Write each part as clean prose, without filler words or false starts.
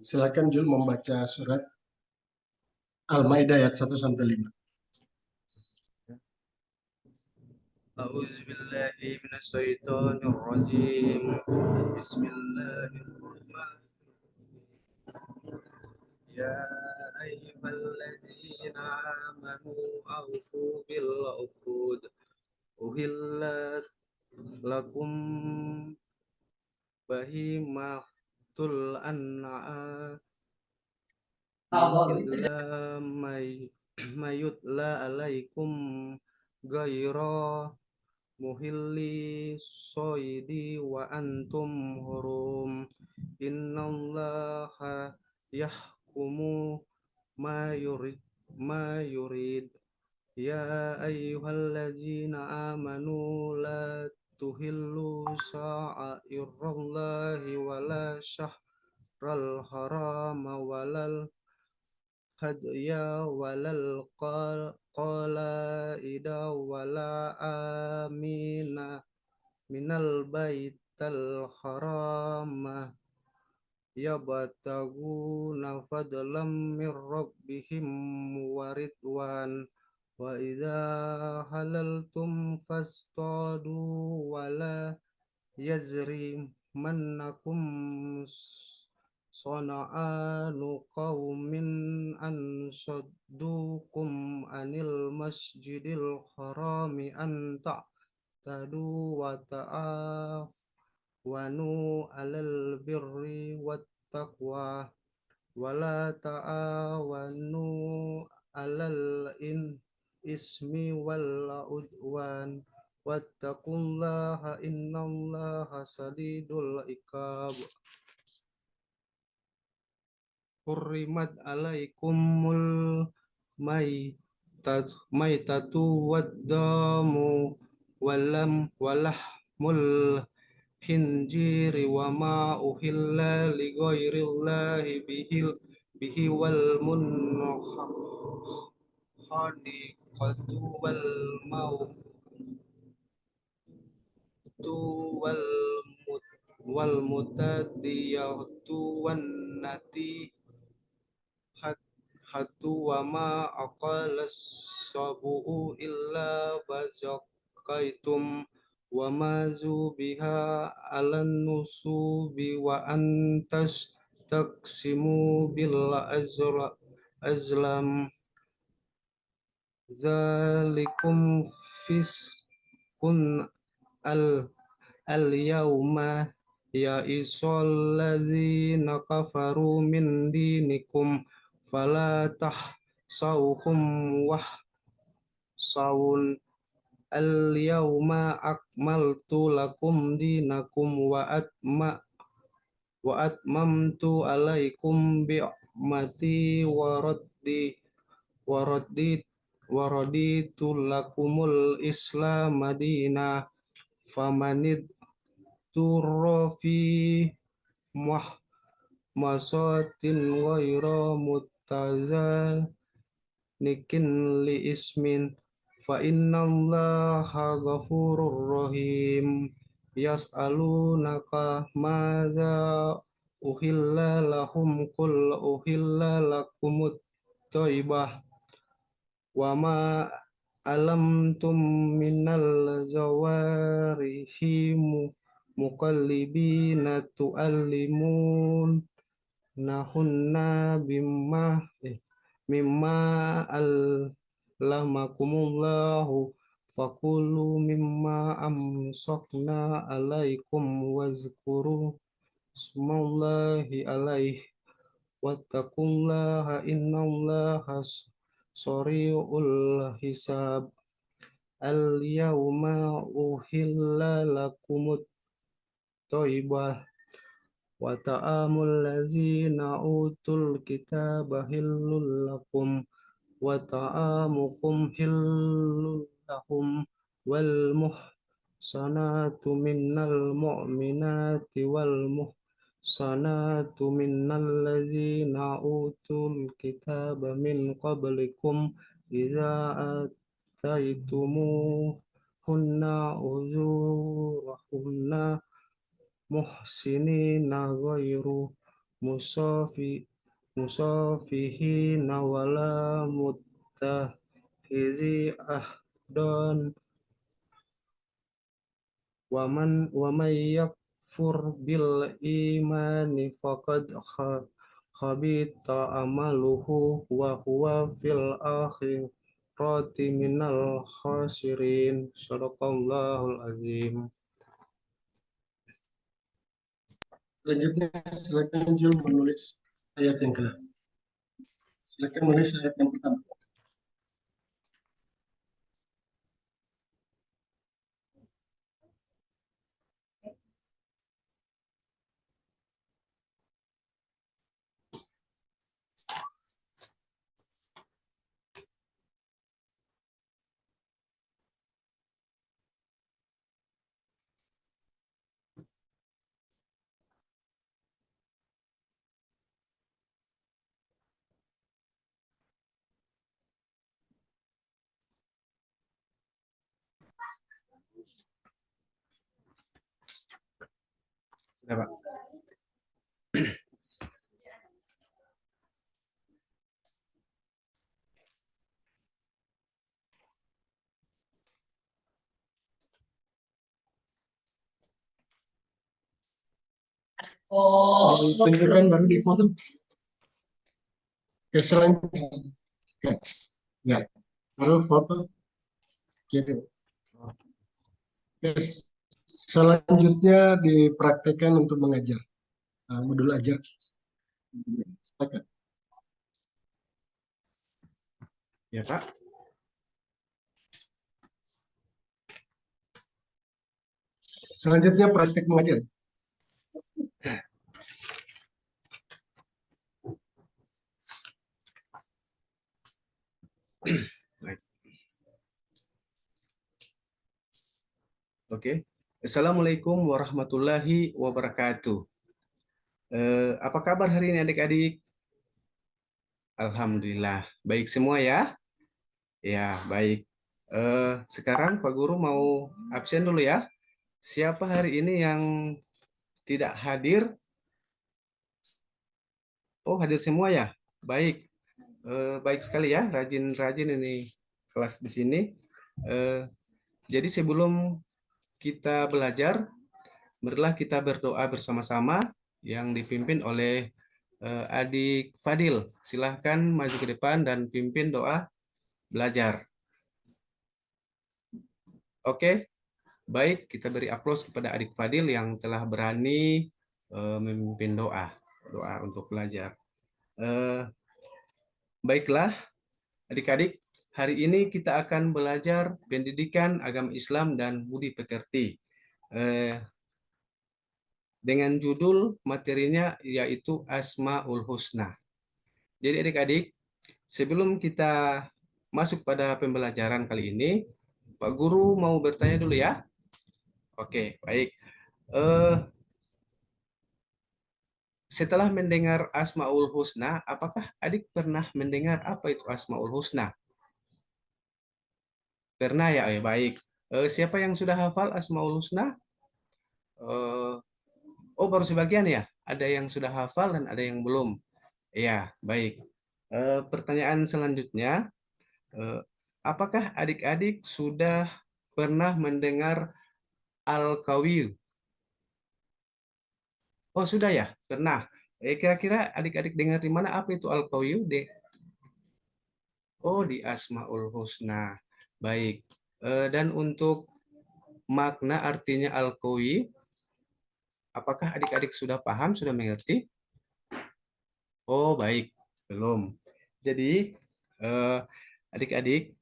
Silakan Jul membaca surat Al-Maidah ayat 1 sampai 5. أعوذ بالله من الشيطان الرجيم بسم الله الرحمن يا أيها الذين آمنوا أوفوا بالعقود أحلت لكم بهيمة الأنعام إلا ما يتلى عليكم غير muhilli soidi wa antum hurum innallaha yahkumu ma yurid ya ayyuhallazina amanu la tuhillu sha'airallahi wala syahral harama walal hadya walal qalaida wala amina minal baital harama yabtaguna fadlam mir rabbihim waridwan wa idza halaltum fastadu wala yazrimannakum sona'anu qaumin an saddukum anil masjidil harami an ta'tadu wa ta'awanu alal birri wat taqwa wala ta'awanu alal ismi wal udwan wattaqullaha innallaha sadidul iqab. Hurrimat alaikumul maitatu waddamu walahmul khinjiri wa ma uhilla li ghairillahi bihi wal munkhaniqatu wal mutadiyatu wan nati hatu wa ma aqalas sabu'u illa bazakaitum wa ma zubiha alan nusubi wa antas taqsimu bil azlam zalikum fiskun al yauma ya isallazina kafaru min dinikum fala tahsawhum sawun al yauma akmaltu lakum dinakum wa atmamtu alaikum bi'mati waraditu lakumul islam madina famanid turra fi masatin ghaira nikin li ismin fa innallaha ghafurur rahim yas'alunaka madza uhilla lahum qul uhilla lakumut thayyibah wa ma alamtum minal zawarihi muqallibina tu'allimun nahunna mimma allamakumullahu fakulu mimma amsakna alaikum wazkuru smallahi alaihi wattaqullaha innallaha sari'ul hisab al yawma uhilla lakumut thayyibah wa ta'amul ladzina utul kitaba hillul lakum wa ta'amukum hillul lahum wal muhsanatu minnal mu'minati wal muhsanatu minnal ladzina utul kitaba min qablikum idza ataitumuhunna uzurahunna muhsinina ghairu musafi musafihina wala muttahizi ahdon waman yakfur bil imani faqad khabita amaluhu wa huwa fil akhirati minal khasirin. Sadaqallahul azim. Selanjutnya silakan Jul menulis ayat yang kedua. Silakan menulis ayat yang pertama. Sudah, Pak. Tunjukkan baru di foto. Oke, selanjutnya. Oke. Ya, baru foto. Oke. Oke, selanjutnya dipraktekkan untuk mengajar. Modul ajar. Silakan. Ya, Pak. Selanjutnya praktek mengajar. Baik. Oke. Assalamualaikum warahmatullahi wabarakatuh. Apa kabar hari ini adik-adik? Alhamdulillah. Baik semua ya? Ya, baik. Sekarang Pak Guru mau absen dulu ya. Siapa hari ini yang tidak hadir? Oh, hadir semua ya? Baik. Baik sekali ya, rajin-rajin ini kelas di sini. Eh, jadi sebelum kita belajar, marilah kita berdoa bersama-sama yang dipimpin oleh Adik Fadil. Silahkan maju ke depan dan pimpin doa belajar. Oke, baik, kita beri aplaus kepada Adik Fadil yang telah berani memimpin doa untuk belajar. Baiklah, adik-adik, hari ini kita akan belajar pendidikan agama Islam dan budi pekerti. Dengan judul materinya yaitu Asmaul Husna. Jadi adik-adik, sebelum kita masuk pada pembelajaran kali ini, Pak Guru mau bertanya dulu ya. Oke, baik. Setelah mendengar Asmaul Husna, apakah adik pernah mendengar apa itu Asmaul Husna? Pernah ya, baik. Siapa yang sudah hafal Asmaul Husna? Oh, baru sebagian ya. Ada yang sudah hafal dan ada yang belum. Ya, baik. Pertanyaan selanjutnya, apakah adik-adik sudah pernah mendengar Al-Qawi? Oh, sudah ya? Pernah. Kira-kira adik-adik dengar di mana apa itu Al-Qawi? Oh, di Asmaul Husna. Baik. Dan untuk makna artinya Al-Qawi, apakah adik-adik sudah paham, sudah mengerti? Oh, baik. Belum. Jadi, adik-adik,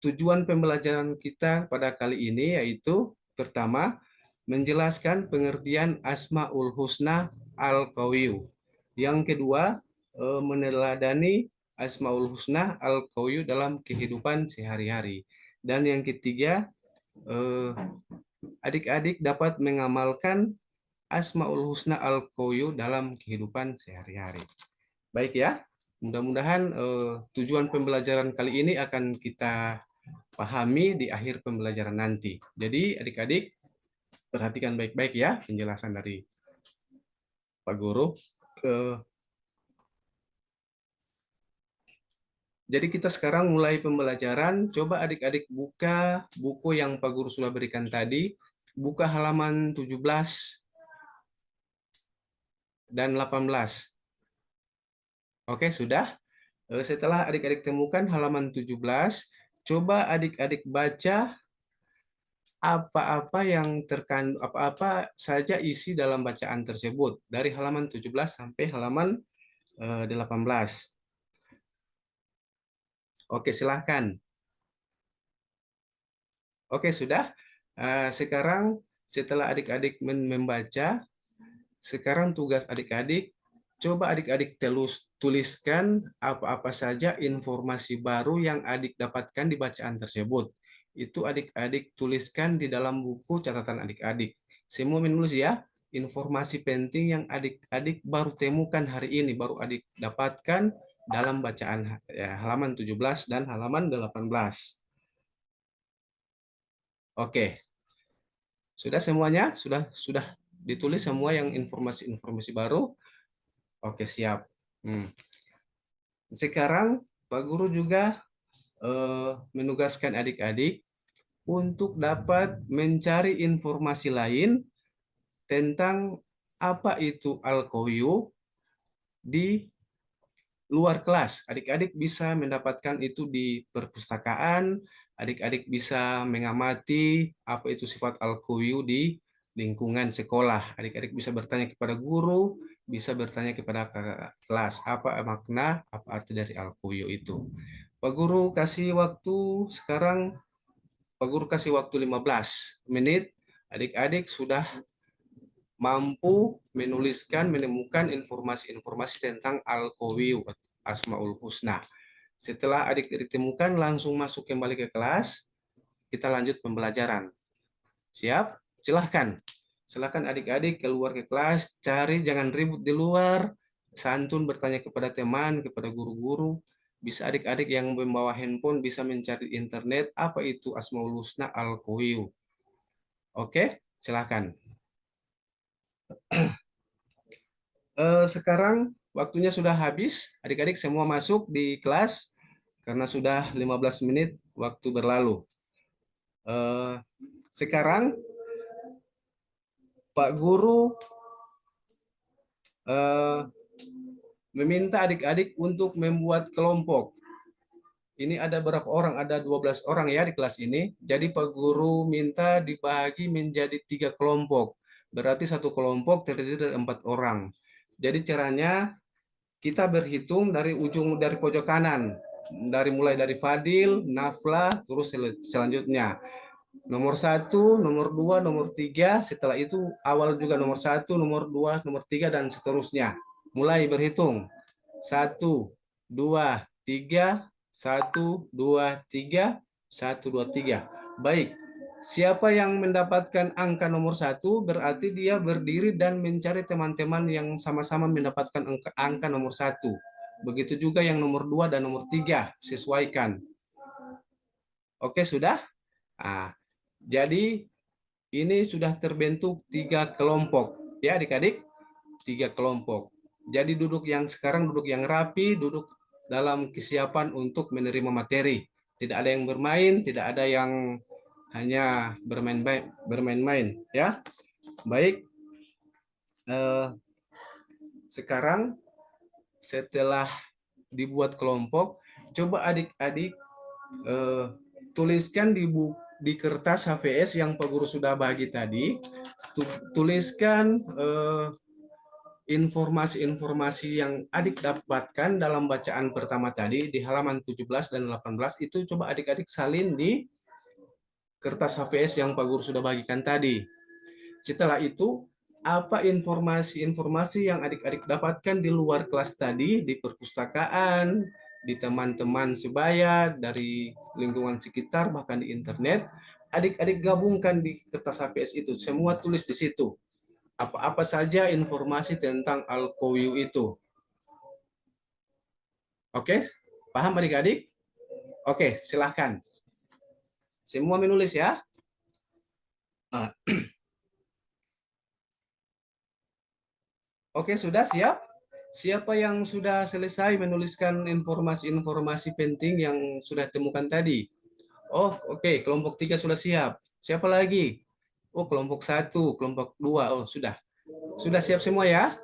tujuan pembelajaran kita pada kali ini yaitu pertama, menjelaskan pengertian Asmaul Husna Al-Qawiyu. Yang kedua, meneladani Asmaul Husna Al-Qawiyu dalam kehidupan sehari-hari. Dan yang ketiga, adik-adik dapat mengamalkan Asmaul Husna Al-Qawiyu dalam kehidupan sehari-hari. Baik ya, mudah-mudahan tujuan pembelajaran kali ini akan kita pahami di akhir pembelajaran nanti. Jadi adik-adik perhatikan baik-baik ya penjelasan dari Pak Guru. Jadi kita sekarang mulai pembelajaran. Coba adik-adik buka buku yang Pak Guru sudah berikan tadi. Buka halaman 17 dan 18. Oke, sudah? Setelah adik-adik temukan halaman 17, coba adik-adik baca apa-apa yang terkandung, apa-apa saja isi dalam bacaan tersebut dari halaman 17 sampai halaman 18. Oke, silahkan. Oke, sudah. Sekarang setelah adik-adik membaca, sekarang tugas adik-adik, coba adik-adik tuliskan apa-apa saja informasi baru yang adik dapatkan di bacaan tersebut. Itu adik-adik tuliskan di dalam buku catatan adik-adik. Semua menulis ya, informasi penting yang adik-adik baru temukan hari ini, baru adik dapatkan dalam bacaan ya, halaman 17 dan halaman 18. Oke, sudah semuanya? Sudah ditulis semua yang informasi-informasi baru? Oke, siap. Sekarang Pak Guru juga menugaskan adik-adik untuk dapat mencari informasi lain tentang apa itu Al-Qayyum di luar kelas. Adik-adik bisa mendapatkan itu di perpustakaan, adik-adik bisa mengamati apa itu sifat Al-Qayyum di lingkungan sekolah. Adik-adik bisa bertanya kepada guru, bisa bertanya kepada kakak kelas, apa makna, apa arti dari Al-Qayyum itu. Pak Guru kasih waktu sekarang, Pak Guru kasih waktu 15 menit. Adik-adik sudah mampu menuliskan, menemukan informasi-informasi tentang Al-Qawi, Asmaul Husna. Setelah adik-adik temukan, langsung masuk kembali ke kelas, kita lanjut pembelajaran. Siap? Silahkan. Silahkan adik-adik keluar ke kelas, cari, jangan ribut di luar, santun bertanya kepada teman, kepada guru-guru. Bisa adik-adik yang membawa handphone bisa mencari internet, apa itu Asmaul Husna Al-Qawi. Oke, silahkan. Sekarang waktunya sudah habis. Adik-adik semua masuk di kelas karena sudah 15 menit waktu berlalu. Sekarang Pak Guru meminta adik-adik untuk membuat kelompok. Ini ada berapa orang? Ada 12 orang ya di kelas ini. Jadi Pak Guru minta dibagi menjadi 3 kelompok. Berarti satu kelompok terdiri dari 4 orang. Jadi caranya kita berhitung dari pojok kanan, mulai dari Fadil, Nafla, terus selanjutnya nomor 1, nomor 2, nomor 3. Setelah itu awal juga nomor 1, nomor 2, nomor 3 dan seterusnya. Mulai berhitung 1, 2, 3, 1, 2, 3, 1, 2, 3. Baik. Siapa yang mendapatkan angka nomor 1 berarti dia berdiri dan mencari teman-teman yang sama-sama mendapatkan angka nomor 1. Begitu juga yang nomor 2 dan nomor 3, sesuaikan. Oke, sudah? Nah, jadi ini sudah terbentuk 3 kelompok. Ya adik-adik, 3 kelompok. Jadi sekarang duduk yang rapi, duduk dalam kesiapan untuk menerima materi. Tidak ada yang bermain, tidak ada yang hanya bermain-main ya. Baik, sekarang setelah dibuat kelompok, coba adik-adik tuliskan di kertas HVS yang Pak Guru sudah bagi tadi, tuliskan informasi-informasi yang adik dapatkan dalam bacaan pertama tadi di halaman 17 dan 18 itu coba adik-adik salin di kertas HVS yang Pak Guru sudah bagikan tadi. Setelah itu, apa informasi-informasi yang adik-adik dapatkan di luar kelas tadi, di perpustakaan, di teman-teman sebaya, dari lingkungan sekitar, bahkan di internet, adik-adik gabungkan di kertas HVS itu. Semua tulis di situ. Apa-apa saja informasi tentang Al-Qawi itu. Oke, paham adik-adik? Oke, silahkan. Semua menulis ya. Oke, sudah siap? Siapa yang sudah selesai menuliskan informasi-informasi penting yang sudah temukan tadi? Oh, oke, kelompok 3 sudah siap. Siapa lagi? Oh, kelompok 1, kelompok 2. Oh, sudah. Sudah siap semua ya?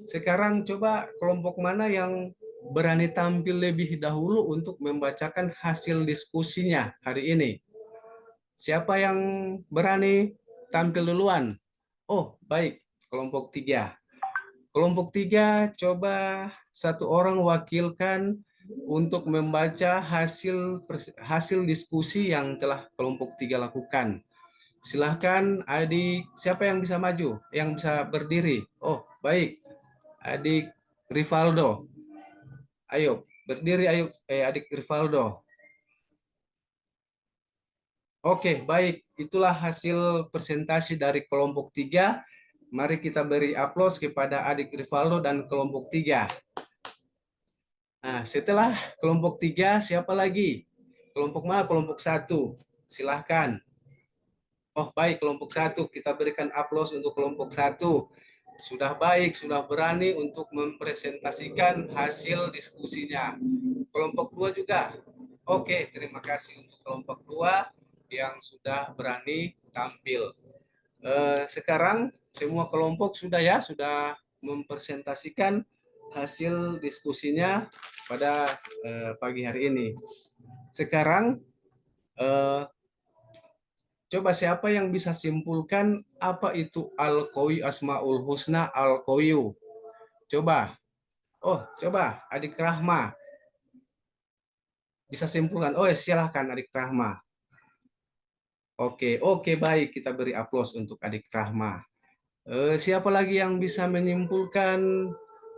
Sekarang coba kelompok mana yang berani tampil lebih dahulu untuk membacakan hasil diskusinya hari ini? Siapa yang berani tampil duluan? Oh, baik. Kelompok 3. Kelompok 3, coba satu orang wakilkan untuk membaca hasil diskusi yang telah kelompok 3 lakukan. Silahkan adik, siapa yang bisa maju? Yang bisa berdiri? Oh, baik. Adik Rivaldo. Ayo, berdiri ayo, adik Rivaldo. Oke, baik. Itulah hasil presentasi dari kelompok 3. Mari kita beri aplaus kepada adik Rivaldo dan kelompok 3. Nah, setelah kelompok 3, siapa lagi? Kelompok mana? Kelompok 1. Silahkan. Oh, baik, kelompok 1. Kita berikan aplaus untuk kelompok 1. Sudah baik, sudah berani untuk mempresentasikan hasil diskusinya. Kelompok 2 juga. Oke, terima kasih untuk kelompok 2 yang sudah berani tampil. Sekarang semua kelompok sudah ya, sudah mempresentasikan hasil diskusinya pada pagi hari ini. Sekarang eh, coba siapa yang bisa simpulkan apa itu Al-Qawi Asmaul Husna Al-Qawiyu? Coba. Oh, coba Adik Rahma bisa simpulkan. Oh, silahkan Adik Rahma. Oke, oke baik, kita beri aplaus untuk Adik Rahma. Siapa lagi yang bisa menyimpulkan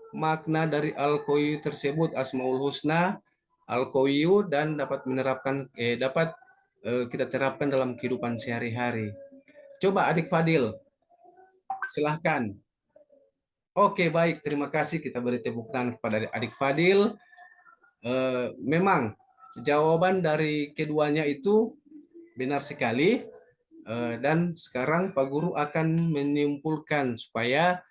makna dari Al-Qawi tersebut, Asmaul Husna Al-Qawiyu, dan dapat kita terapkan dalam kehidupan sehari-hari? Coba Adik Fadil, silahkan. Oke, baik. Terima kasih. Kita beri tepuk tangan kepada Adik Fadil. Memang jawaban dari keduanya itu benar sekali. Dan sekarang Pak Guru akan menyimpulkan supaya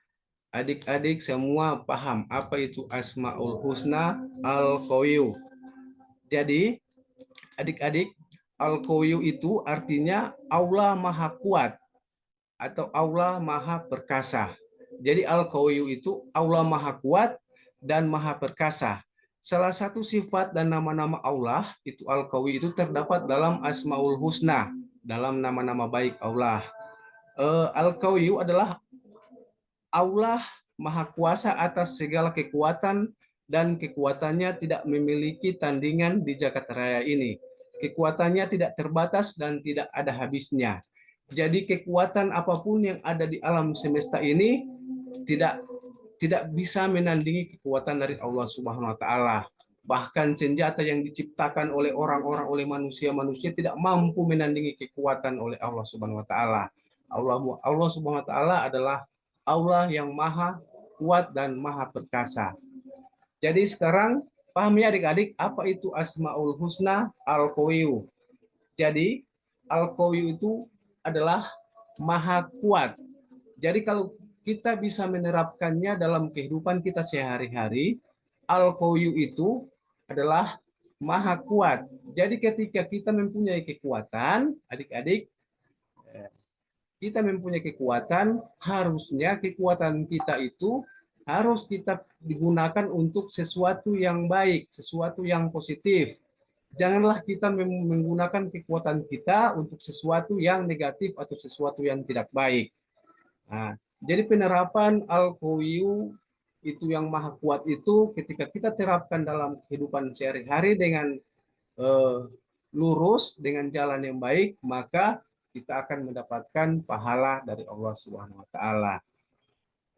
adik-adik semua paham apa itu Asmaul Husna Al-Qawiyu. Jadi, adik-adik, Al-Qawiyu itu artinya Allah Maha Kuat atau Allah Maha Perkasa. Jadi Al-Qawiyu itu Allah Maha Kuat dan Maha Perkasa. Salah satu sifat dan nama-nama Allah itu Al-Qawi itu terdapat dalam Asmaul Husna, dalam nama-nama baik Allah. Al-Qawiyu adalah Allah Maha Kuasa atas segala kekuatan dan kekuatannya tidak memiliki tandingan di jagat raya ini. Kekuatannya tidak terbatas dan tidak ada habisnya. Jadi kekuatan apapun yang ada di alam semesta ini tidak tidak bisa menandingi kekuatan dari Allah Subhanahu wa taala. Bahkan senjata yang diciptakan oleh orang-orang, oleh manusia-manusia tidak mampu menandingi kekuatan oleh Allah Subhanahu wa taala. Allah Subhanahu wa taala adalah Allah yang maha kuat dan maha perkasa. Jadi sekarang pahami adik-adik apa itu Asmaul Husna Al-Qawiyu. Jadi Al-Qawiyu itu adalah maha kuat. Jadi kalau kita bisa menerapkannya dalam kehidupan kita sehari-hari, Al-Qawiyu itu adalah maha kuat. Jadi ketika kita mempunyai kekuatan, adik-adik, kita mempunyai kekuatan, harusnya kekuatan kita itu harus kita digunakan untuk sesuatu yang baik, sesuatu yang positif. Janganlah kita menggunakan kekuatan kita untuk sesuatu yang negatif atau sesuatu yang tidak baik. Nah, jadi penerapan Al-Qawiyu itu yang maha kuat itu ketika kita terapkan dalam kehidupan sehari-hari dengan eh, lurus, dengan jalan yang baik, maka kita akan mendapatkan pahala dari Allah Subhanahu wa taala.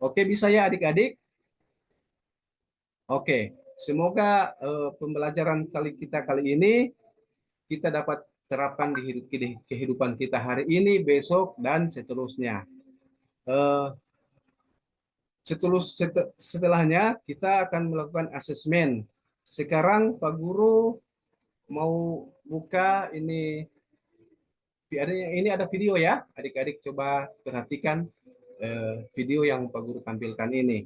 Oke, bisa ya adik-adik? Oke, semoga pembelajaran kita kali ini kita dapat terapkan di kehidupan kita hari ini, besok, dan seterusnya. Eh, Setelahnya kita akan melakukan asesmen. Sekarang Pak Guru mau buka ini ada video ya, adik-adik coba perhatikan. video yang Pak Guru tampilkan ini.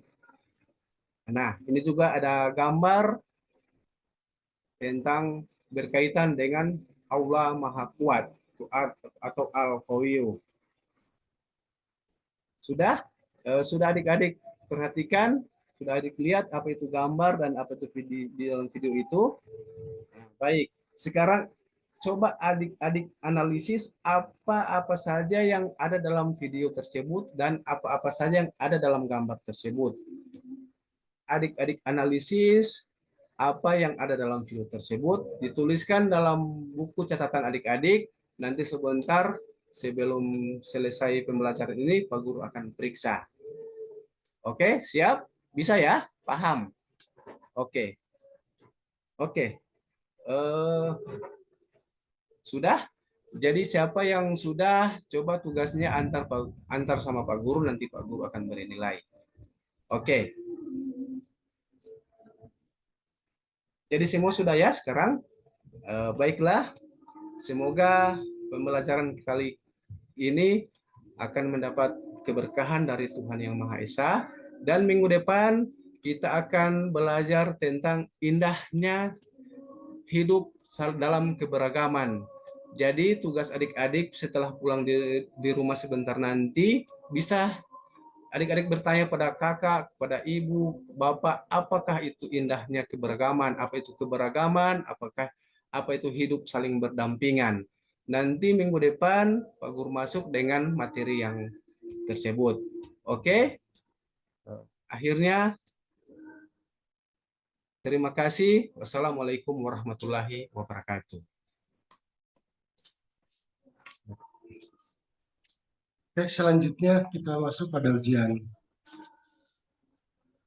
Nah, ini juga ada gambar tentang berkaitan dengan Allah Maha Kuat atau Al-Qawiyu. Sudah? Sudah adik-adik perhatikan? Sudah adik lihat apa itu gambar dan apa itu video di dalam video itu? Nah, baik. Sekarang coba adik-adik analisis apa-apa saja yang ada dalam video tersebut dan apa-apa saja yang ada dalam gambar tersebut. Adik-adik analisis apa yang ada dalam video tersebut, dituliskan dalam buku catatan adik-adik. Nanti sebentar sebelum selesai pembelajaran ini, Pak Guru akan periksa. Oke, siap? Bisa ya? Paham? Oke. Oke. Sudah? Jadi siapa yang sudah, coba tugasnya antar sama Pak Guru, nanti Pak Guru akan beri nilai. Oke. Jadi semua sudah ya sekarang? Baiklah, semoga pembelajaran kali ini akan mendapat keberkahan dari Tuhan Yang Maha Esa. Dan minggu depan kita akan belajar tentang indahnya hidup dalam keberagaman. Jadi tugas adik-adik setelah pulang di rumah sebentar nanti bisa adik-adik bertanya pada kakak, pada ibu, bapak, apakah itu indahnya keberagaman? Apa itu keberagaman? Apa itu hidup saling berdampingan? Nanti minggu depan Pak Guru masuk dengan materi yang tersebut. Oke? Akhirnya terima kasih. Wassalamualaikum warahmatullahi wabarakatuh. Oke, selanjutnya kita masuk pada ujian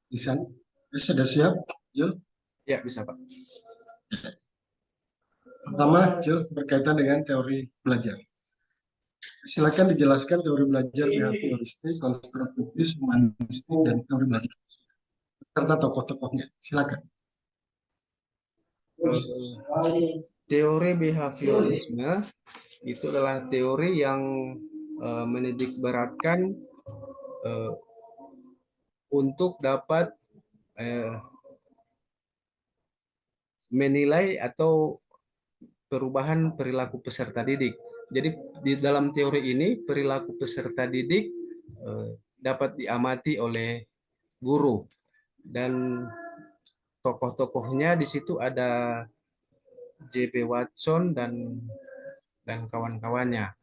lisan. Sudah siap, Jul? Ya, bisa Pak. Pertama, Jul, berkaitan dengan teori belajar. Silakan dijelaskan teori belajar behavioristik, konstruktivis, humanistik, dan teori belajar serta tokoh-tokohnya. Silakan. Teori behaviorisme itu adalah teori yang menitik beratkan untuk dapat menilai atau perubahan perilaku peserta didik. Jadi di dalam teori ini perilaku peserta didik dapat diamati oleh guru dan tokoh-tokohnya di situ ada J.B. Watson dan kawan-kawannya.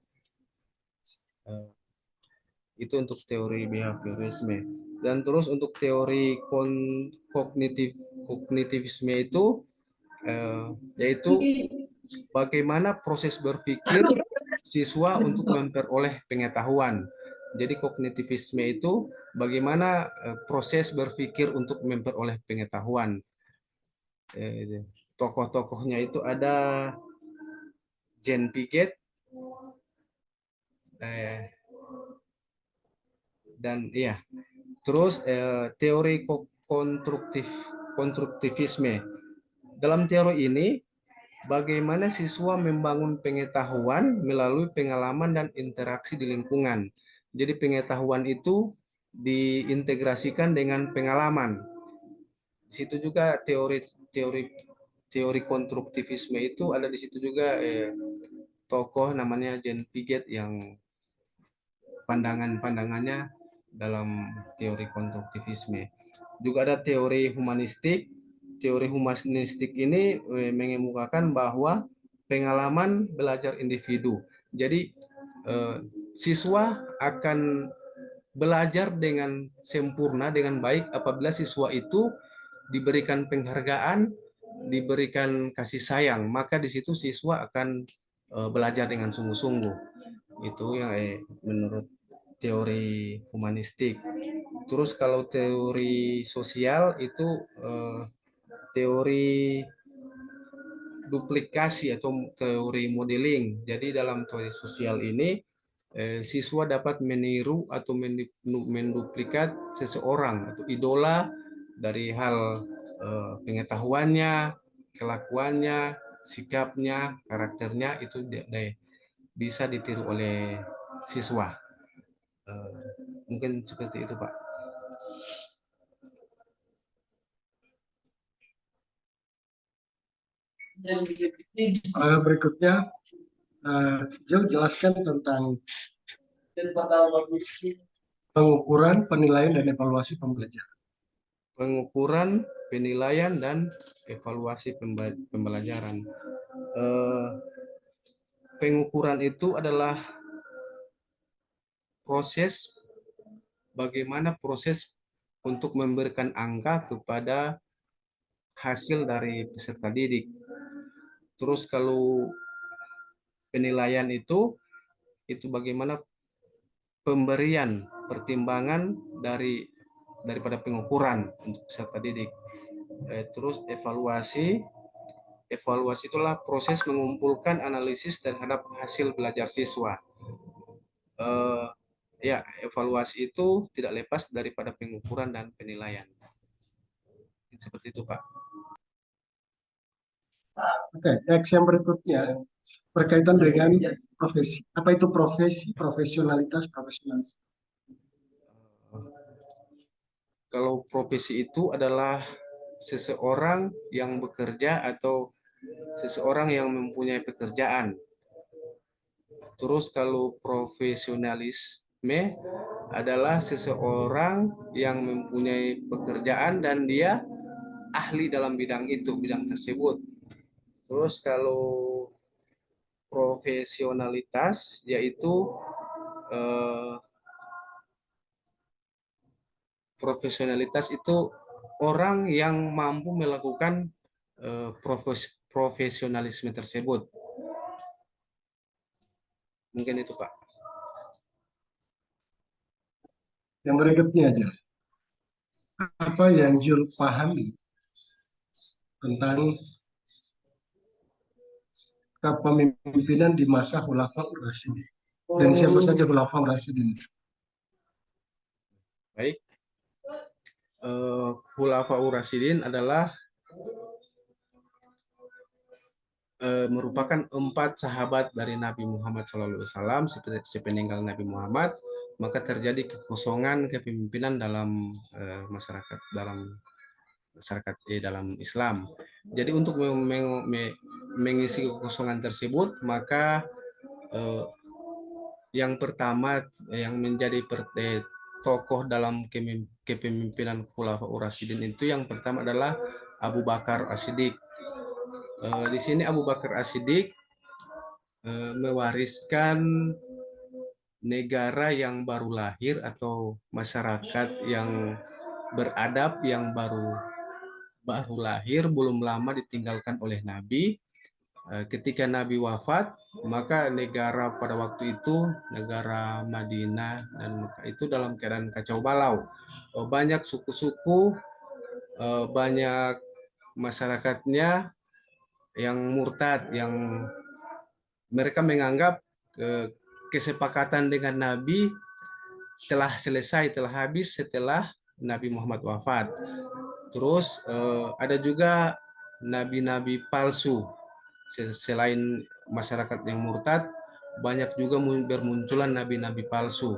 Itu untuk teori behaviorisme. Dan terus untuk teori kognitivisme itu yaitu bagaimana proses berpikir siswa untuk memperoleh pengetahuan. Jadi kognitivisme itu bagaimana proses berpikir untuk memperoleh pengetahuan. Tokoh-tokohnya itu ada Jean Piaget dan iya. Terus teori konstruktivisme. Dalam teori ini bagaimana siswa membangun pengetahuan melalui pengalaman dan interaksi di lingkungan. Jadi pengetahuan itu diintegrasikan dengan pengalaman. Di situ juga teori konstruktivisme itu ada di situ juga tokoh namanya Jean Piaget yang pandangannya dalam teori konstruktivisme. Juga ada teori humanistik. Teori humanistik ini mengemukakan bahwa pengalaman belajar individu. Jadi siswa akan belajar dengan sempurna, dengan baik apabila siswa itu diberikan penghargaan, diberikan kasih sayang, maka di situ siswa akan belajar dengan sungguh-sungguh. Itu yang menurut teori humanistik. Terus kalau teori sosial itu teori duplikasi atau teori modeling. Jadi dalam teori sosial ini siswa dapat meniru atau menduplikat seseorang atau idola dari hal pengetahuannya, kelakuannya, sikapnya, karakternya itu bisa ditiru oleh siswa. Mungkin seperti itu, Pak. Berikutnya, jelaskan tentang pengukuran, penilaian, dan evaluasi pembelajaran. Pengukuran, penilaian, dan evaluasi pembelajaran. Eh, Pengukuran itu adalah proses, bagaimana proses untuk memberikan angka kepada hasil dari peserta didik. Terus kalau penilaian itu bagaimana pemberian pertimbangan daripada pengukuran untuk peserta didik. Terus evaluasi itulah proses mengumpulkan analisis terhadap hasil belajar siswa. Eh, ya, evaluasi itu tidak lepas daripada pengukuran dan penilaian. Seperti itu, Pak. Oke, next yang berikutnya berkaitan dengan profesi. Apa itu profesi, profesionalitas, profesionalis? Kalau profesi itu adalah seseorang yang bekerja atau seseorang yang mempunyai pekerjaan. Terus kalau profesionalisme adalah seseorang yang mempunyai pekerjaan dan dia ahli dalam bidang itu, bidang tersebut. Terus kalau profesionalitas yaitu eh, profesionalitas itu orang yang mampu melakukan profesionalisme tersebut. Mungkin itu, Pak. Yang berikutnya aja. Apa yang Jul pahami tentang kepemimpinan di masa Khulafaur Rasyidin? Dan siapa saja Khulafaur Rasyidin? Baik. Khulafaur Rasyidin adalah merupakan 4 sahabat dari Nabi Muhammad SAW. Sepeninggal Nabi Muhammad, maka terjadi kekosongan kepemimpinan dalam masyarakat dalam Islam. Jadi untuk mengisi kekosongan tersebut, maka yang pertama yang menjadi tokoh dalam kepemimpinan Khulafaur Rasyidin itu yang pertama adalah Abu Bakar As-Siddiq. Di sini Abu Bakar As-Siddiq mewariskan negara yang baru lahir atau masyarakat yang beradab yang baru lahir, belum lama ditinggalkan oleh Nabi. Ketika Nabi wafat, maka negara pada waktu itu, negara Madinah dan Mekah itu dalam keadaan kacau balau. Banyak suku-suku, banyak masyarakatnya yang murtad, yang mereka menganggap kesepakatan dengan Nabi telah selesai, telah habis setelah Nabi Muhammad wafat. Terus ada juga nabi-nabi palsu. Selain masyarakat yang murtad, banyak juga bermunculan nabi-nabi palsu.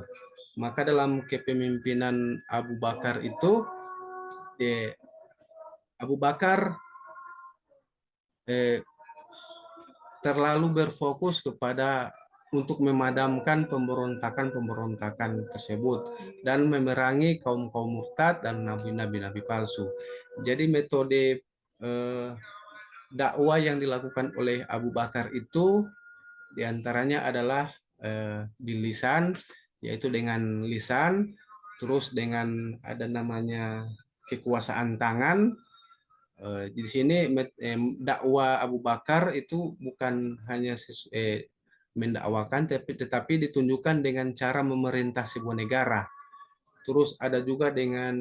Maka dalam kepemimpinan Abu Bakar itu, Abu Bakar terlalu berfokus kepada untuk memadamkan pemberontakan tersebut dan memerangi kaum-kaum murtad dan nabi-nabi palsu. Jadi metode dakwah yang dilakukan oleh Abu Bakar itu diantaranya adalah bilisan, yaitu dengan lisan, terus dengan ada namanya kekuasaan tangan. Di sini dakwah Abu Bakar itu bukan hanya mendakwakan, tetapi ditunjukkan dengan cara memerintah sebuah negara. Terus ada juga dengan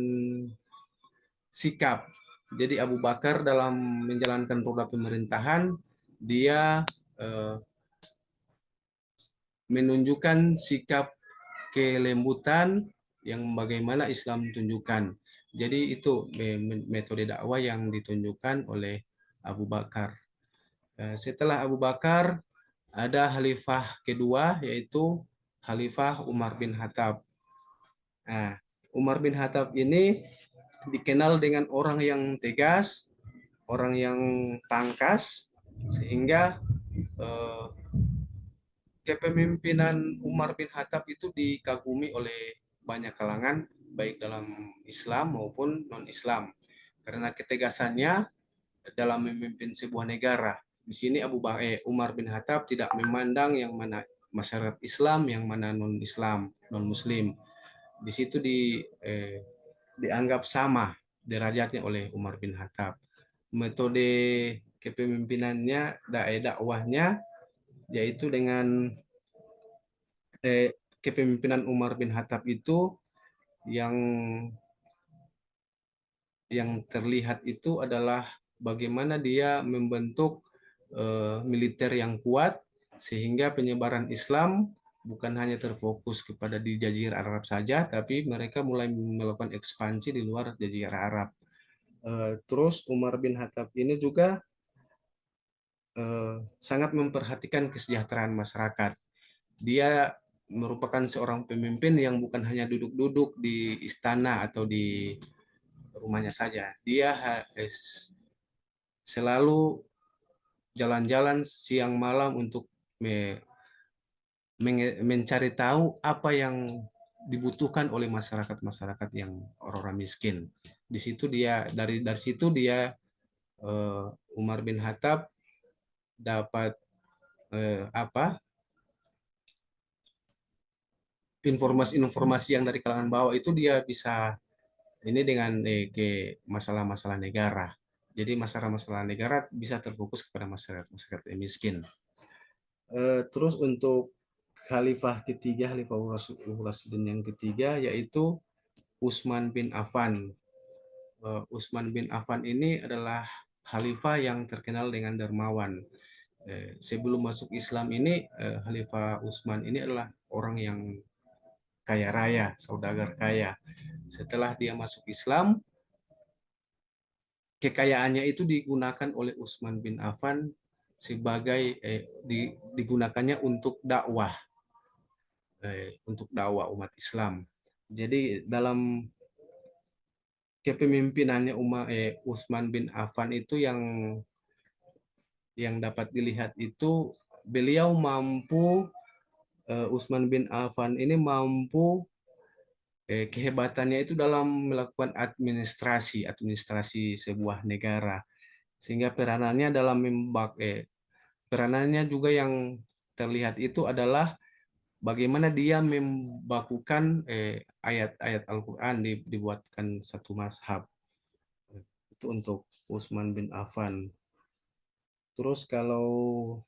sikap. Jadi Abu Bakar dalam menjalankan roda pemerintahan, dia menunjukkan sikap kelembutan yang bagaimana Islam tunjukkan. Jadi itu metode dakwah yang ditunjukkan oleh Abu Bakar. Setelah Abu Bakar ada Khalifah kedua, yaitu Khalifah Umar bin Khattab. Nah, Umar bin Khattab ini dikenal dengan orang yang tegas, orang yang tangkas, sehingga eh, kepemimpinan Umar bin Khattab itu dikagumi oleh banyak kalangan, baik dalam Islam maupun non-Islam, karena ketegasannya dalam memimpin sebuah negara. Di sini Umar bin Khattab tidak memandang yang mana masyarakat Islam, yang mana non-Islam, non-Muslim. Di situ dianggap sama derajatnya oleh Umar bin Khattab. Metode kepemimpinannya, dakwahnya, yaitu dengan kepemimpinan Umar bin Khattab itu yang terlihat itu adalah bagaimana dia membentuk militer yang kuat sehingga penyebaran Islam bukan hanya terfokus kepada di Jazirah Arab saja, tapi mereka mulai melakukan ekspansi di luar Jazirah Arab. Terus Umar bin Khattab ini juga sangat memperhatikan kesejahteraan masyarakat. Dia merupakan seorang pemimpin yang bukan hanya duduk-duduk di istana atau di rumahnya saja. Dia selalu jalan-jalan siang malam untuk mencari tahu apa yang dibutuhkan oleh masyarakat-masyarakat yang orang-orang miskin. Di situ dia dari situ dia eh, Umar bin Khattab dapat apa informasi-informasi yang dari kalangan bawah itu dia bisa ini dengan ke masalah-masalah negara. Jadi masalah-masalah negara bisa terfokus kepada masyarakat-masyarakat yang miskin. Terus untuk Khalifah ketiga, Khalifah Rasulullah yang ketiga yaitu Utsman bin Affan. Utsman bin Affan ini adalah khalifah yang terkenal dengan dermawan. Sebelum masuk Islam ini, Khalifah Utsman ini adalah orang yang kaya raya, saudagar kaya. Setelah dia masuk Islam, kekayaannya itu digunakan oleh Utsman bin Affan sebagai digunakannya untuk dakwah umat Islam. Jadi dalam kepemimpinannya Utsman bin Affan itu yang dapat dilihat itu beliau mampu Utsman bin Affan ini mampu kehebatannya itu dalam melakukan administrasi sebuah negara, sehingga peranannya juga yang terlihat itu adalah bagaimana dia membakukan ayat-ayat Al-Quran dibuatkan satu mazhab. Itu untuk Utsman bin Affan. Terus kalau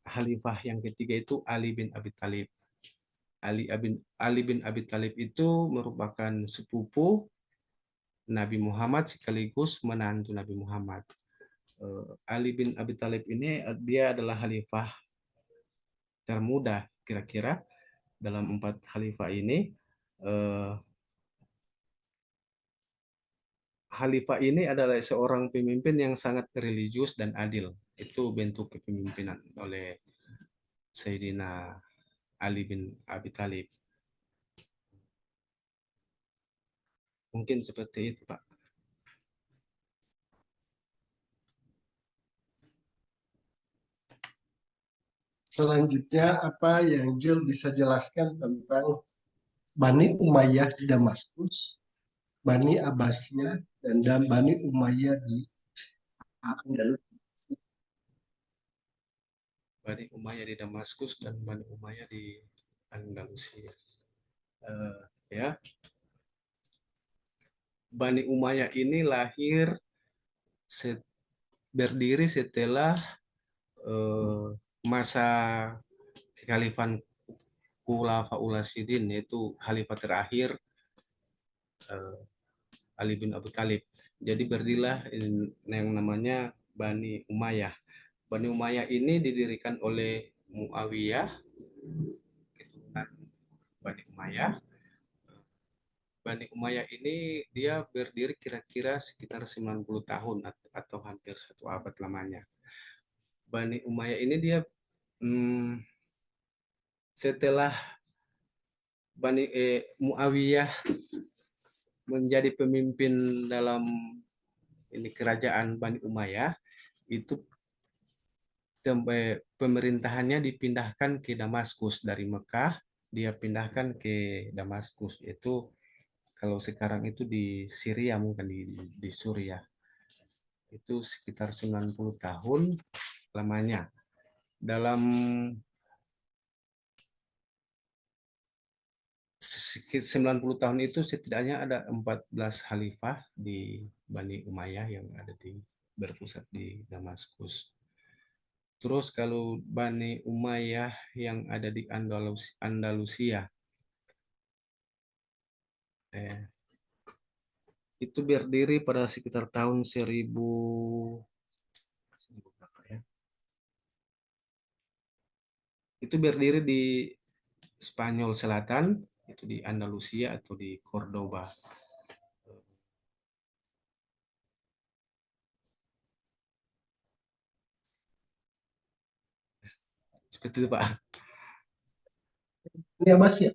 khalifah yang ketiga itu Ali bin Abi Thalib. Ali bin Abi Thalib itu merupakan sepupu Nabi Muhammad sekaligus menantu Nabi Muhammad. Ali bin Abi Thalib ini dia adalah khalifah termuda kira-kira dalam 4 khalifah ini. Eh, Khalifah ini adalah seorang pemimpin yang sangat religius dan adil. Itu bentuk kepemimpinan oleh Sayyidina Ali bin Abi Thalib. Mungkin seperti itu, Pak. Selanjutnya apa yang Jul bisa jelaskan tentang Bani Umayyah di Damaskus, Bani Abbasiyah, dan Bani Umayyah di Andalus? Bani Umayyah di Damaskus dan Bani Umayyah di Andalusia. Ya, Bani Umayyah ini berdiri setelah eh, masa kekhalifahan Khulafaur Rasyidin, yaitu khalifah terakhir eh, Ali bin Abi Thalib. Jadi berdirilah yang namanya Bani Umayyah. Bani Umayyah ini didirikan oleh Muawiyah, keturunan Bani Umayyah. Bani Umayyah ini dia berdiri kira-kira sekitar 90 tahun atau hampir 1 abad lamanya. Bani Umayyah ini dia setelah Muawiyah menjadi pemimpin dalam ini kerajaan Bani Umayyah, itu pemerintahannya dipindahkan ke Damaskus dari Mekah, dia pindahkan ke Damaskus. Itu kalau sekarang itu di Syria, mungkin di Suriah. Itu sekitar 90 tahun lamanya. Dalam 90 tahun itu setidaknya ada 14 khalifah di Bani Umayyah yang ada berpusat di Damaskus. Terus kalau Bani Umayyah yang ada di Andalusia, eh, itu berdiri pada sekitar tahun 1000 berapa ya? Itu berdiri di Spanyol Selatan, itu di Andalusia atau di Cordoba. Seperti itu, Pak. Ini Abbasiyah.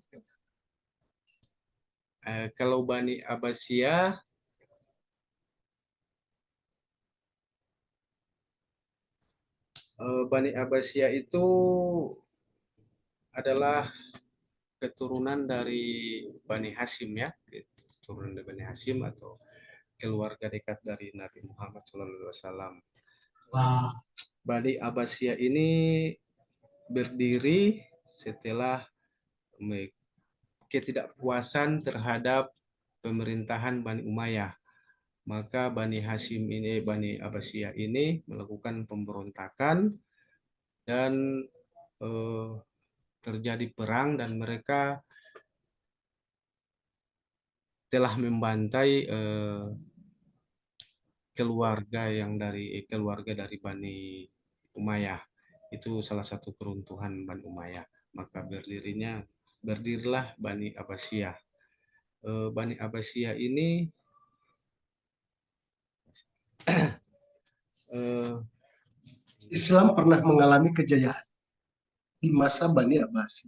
Kalau Bani Abbasiyah, Bani Abbasiyah itu adalah keturunan dari Bani Hashim ya, keturunan dari Bani Hashim atau keluarga dekat dari Nabi Muhammad SAW. Bani Abbasiyah ini berdiri setelah ketidakpuasan terhadap pemerintahan Bani Umayyah. Maka Bani Abbasiyah ini melakukan pemberontakan dan eh, terjadi perang dan mereka telah membantai keluarga dari Bani Umayyah. Itu salah satu keruntuhan Bani Umayyah. Maka berdirilah Bani Abbasiyah. Bani Abbasiyah ini eh, Islam pernah mengalami kejayaan di masa Bani Abbas.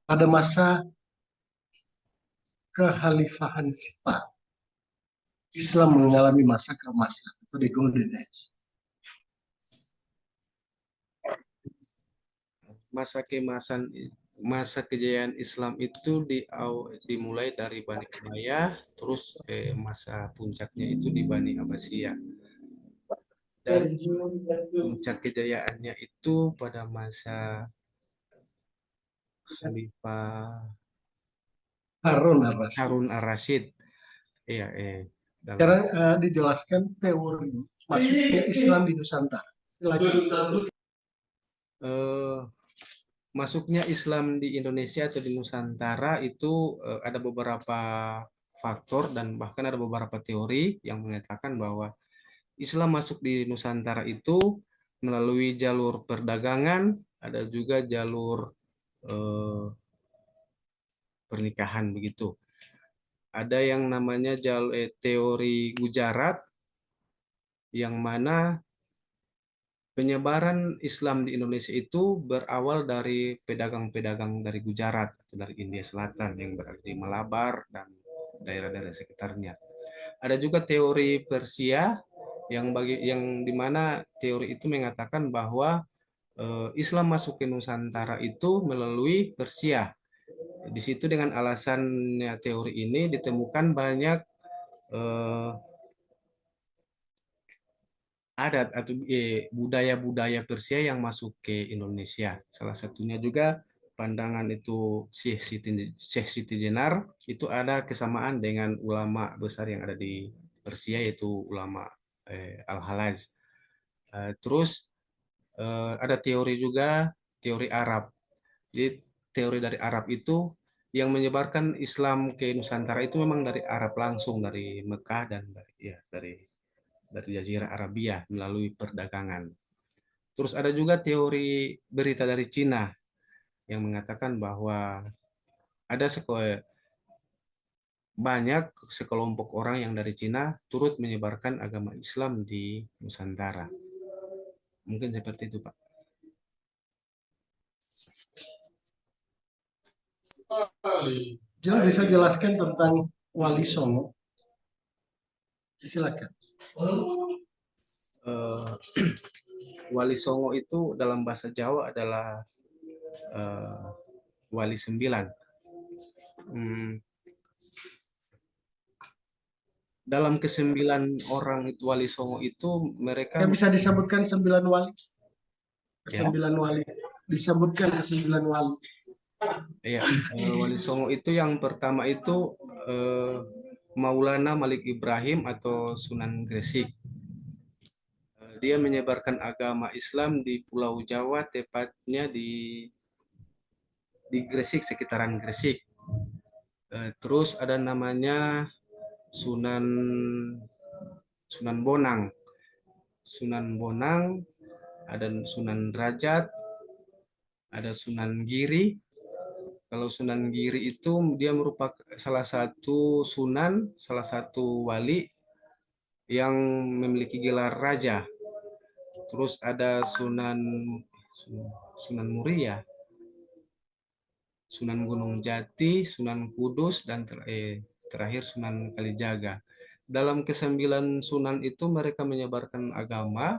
Pada masa kekhalifahan Sifat, Islam mengalami masa keemasan atau the golden age. masa kejayaan Islam itu dimulai dari Bani Umayyah, terus masa puncaknya itu di Bani Abbasiyah. Dan puncak kejayaannya itu pada masa Khalifah Harun al-Rasyid. Harun ar-Rasyid. Iya, dalam Sekarang dijelaskan teori masuknya Islam di Nusantara. Silakan. eh, masuknya Islam di Indonesia atau di Nusantara itu ada beberapa faktor dan bahkan ada beberapa teori yang mengatakan bahwa Islam masuk di Nusantara itu melalui jalur perdagangan, ada juga jalur eh, pernikahan begitu. Ada yang namanya teori Gujarat, yang mana penyebaran Islam di Indonesia itu berawal dari pedagang-pedagang dari Gujarat atau dari India Selatan yang berada di Malabar dan daerah-daerah sekitarnya. Ada juga teori Persia yang dimana teori itu mengatakan bahwa Islam masuk ke Nusantara itu melalui Persia. Di situ dengan alasannya teori ini ditemukan banyak eh, adat atau budaya-budaya Persia yang masuk ke Indonesia. Salah satunya juga pandangan itu Syekh Siti Jenar itu ada kesamaan dengan ulama besar yang ada di Persia yaitu ulama Al-Halaz. Terus ada teori juga teori Arab. Jadi teori dari Arab itu yang menyebarkan Islam ke Nusantara itu memang dari Arab langsung dari Mekah dan dari Jazirah Arabia melalui perdagangan. Terus ada juga teori berita dari Cina yang mengatakan bahwa ada banyak sekelompok orang yang dari Cina turut menyebarkan agama Islam di Nusantara. Mungkin seperti itu, Pak. Jel bisa jelaskan tentang Wali Songo? Silakan. Eh, Wali Songo itu dalam bahasa Jawa adalah eh, wali sembilan. Hmm, dalam kesembilan orang itu wali Songo itu mereka Yang bisa disebutkan 9 wali. ya, Kesembilan wali. Disebutkan ke 9 wali. ya, wali Songo itu yang pertama itu eh, Maulana Malik Ibrahim atau Sunan Gresik. Dia menyebarkan agama Islam di Pulau Jawa, tepatnya di Gresik, sekitaran Gresik. Terus ada namanya Sunan Sunan Bonang. Sunan Bonang, ada Sunan Derajat, ada Sunan Giri. Kalau Sunan Giri itu dia merupakan salah satu sunan, salah satu wali yang memiliki gelar raja. Terus ada Sunan Muria, Sunan Gunung Jati, Sunan Kudus, dan terakhir Sunan Kalijaga. Dalam kesembilan sunan itu mereka menyebarkan agama,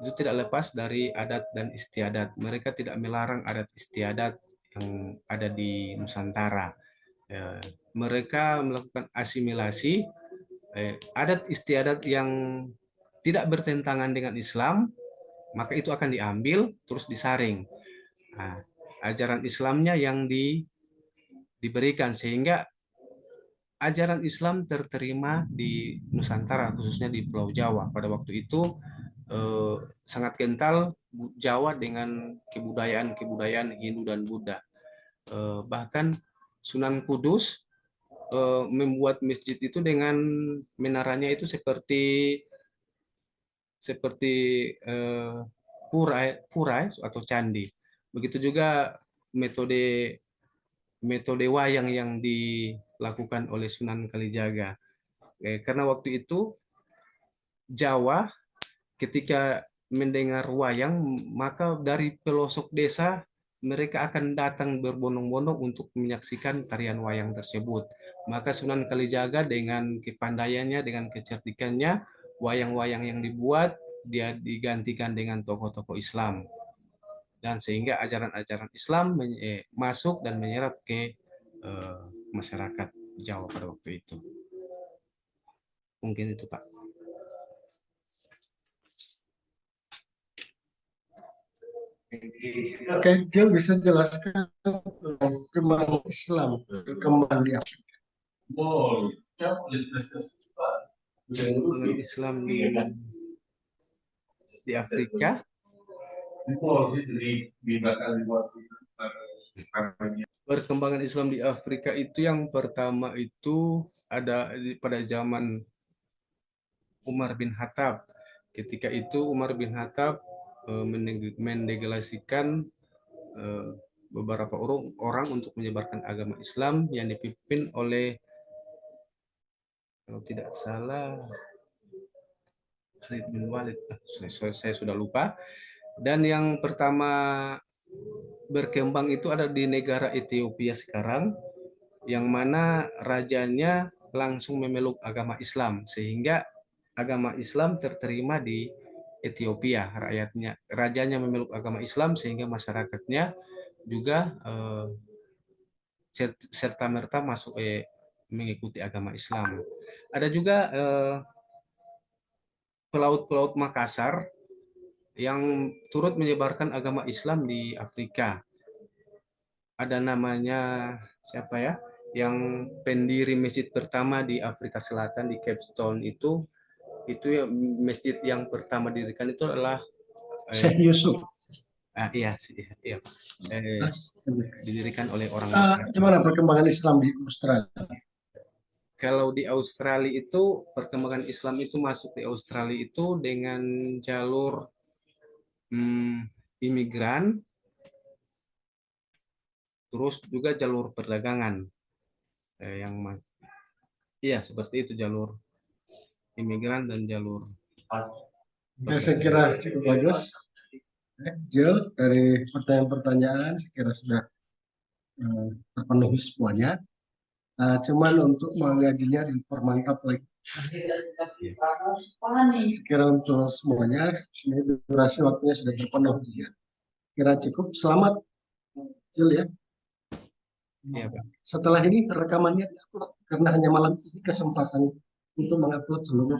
itu tidak lepas dari adat dan istiadat. Mereka tidak melarang adat istiadat yang ada di Nusantara. Ya, mereka melakukan asimilasi adat istiadat yang tidak bertentangan dengan Islam, maka itu akan diambil terus disaring. Nah, ajaran Islamnya yang diberikan sehingga ajaran Islam terterima di Nusantara, khususnya di Pulau Jawa. Pada waktu itu eh, sangat kental Jawa dengan kebudayaan-kebudayaan Hindu dan Buddha. Bahkan Sunan Kudus membuat masjid itu dengan menaranya itu seperti seperti eh, pura atau candi. Begitu juga metode metode wayang yang dilakukan oleh Sunan Kalijaga. Karena waktu itu Jawa ketika mendengar wayang, maka dari pelosok desa mereka akan datang berbondong-bondong untuk menyaksikan tarian wayang tersebut. Maka Sunan Kalijaga dengan kepandaiannya, dengan kecerdikannya, wayang-wayang yang dibuat dia digantikan dengan tokoh-tokoh Islam, dan sehingga ajaran-ajaran Islam masuk dan menyerap ke masyarakat Jawa pada waktu itu. Mungkin itu Pak. Oke, Jel bisa jelaskan tentang perkembangan Islam, perkembangan di Afrika. Perkembangan Islam di Afrika. Perkembangan Islam di Afrika itu yang pertama itu ada pada zaman Umar bin Khattab. Ketika itu Umar bin Khattab mendegradasikan beberapa orang untuk menyebarkan agama Islam yang dipimpin oleh, kalau tidak salah, Khalid bin Walid. Saya sudah lupa. Dan yang pertama berkembang itu ada di negara Ethiopia sekarang, yang mana rajanya langsung memeluk agama Islam sehingga agama Islam terterima di Ethiopia. Rajanya memeluk agama Islam sehingga masyarakatnya juga serta merta masuk mengikuti agama Islam. Ada juga pelaut-pelaut Makassar yang turut menyebarkan agama Islam di Afrika. Ada namanya siapa ya? Yang pendiri masjid pertama di Afrika Selatan di Cape Town itu ya, masjid yang pertama didirikan itu adalah Syekh Yusuf. iya sih, iya, didirikan oleh orang Makassar. Gimana perkembangan Islam di Australia? Kalau di Australia itu perkembangan Islam itu masuk di Australia itu dengan jalur imigran, terus juga jalur perdagangan yang iya seperti itu, jalur imigran dan jalur Ya, saya kira cukup bagus. Jel, dari pertanyaan-pertanyaan, saya kira sudah terpenuhi semuanya. Cuman untuk mengajinya dipermantap lagi. Sekira untuk semuanya, ini durasi waktunya sudah terpenuhi. Ya. Kira cukup. Selamat, Jul ya. Iya, Pak. Setelah ini rekamannya diupload, karena hanya malam ini kesempatan untuk mengupload seluruh.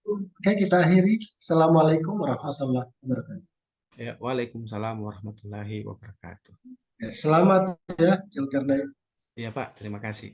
Oke, kita akhiri. Assalamualaikum warahmatullahi wabarakatuh. Ya, Waalaikumsalam warahmatullahi wabarakatuh. Ya, selamat ya, Zulkarnain. Iya, Pak. Terima kasih.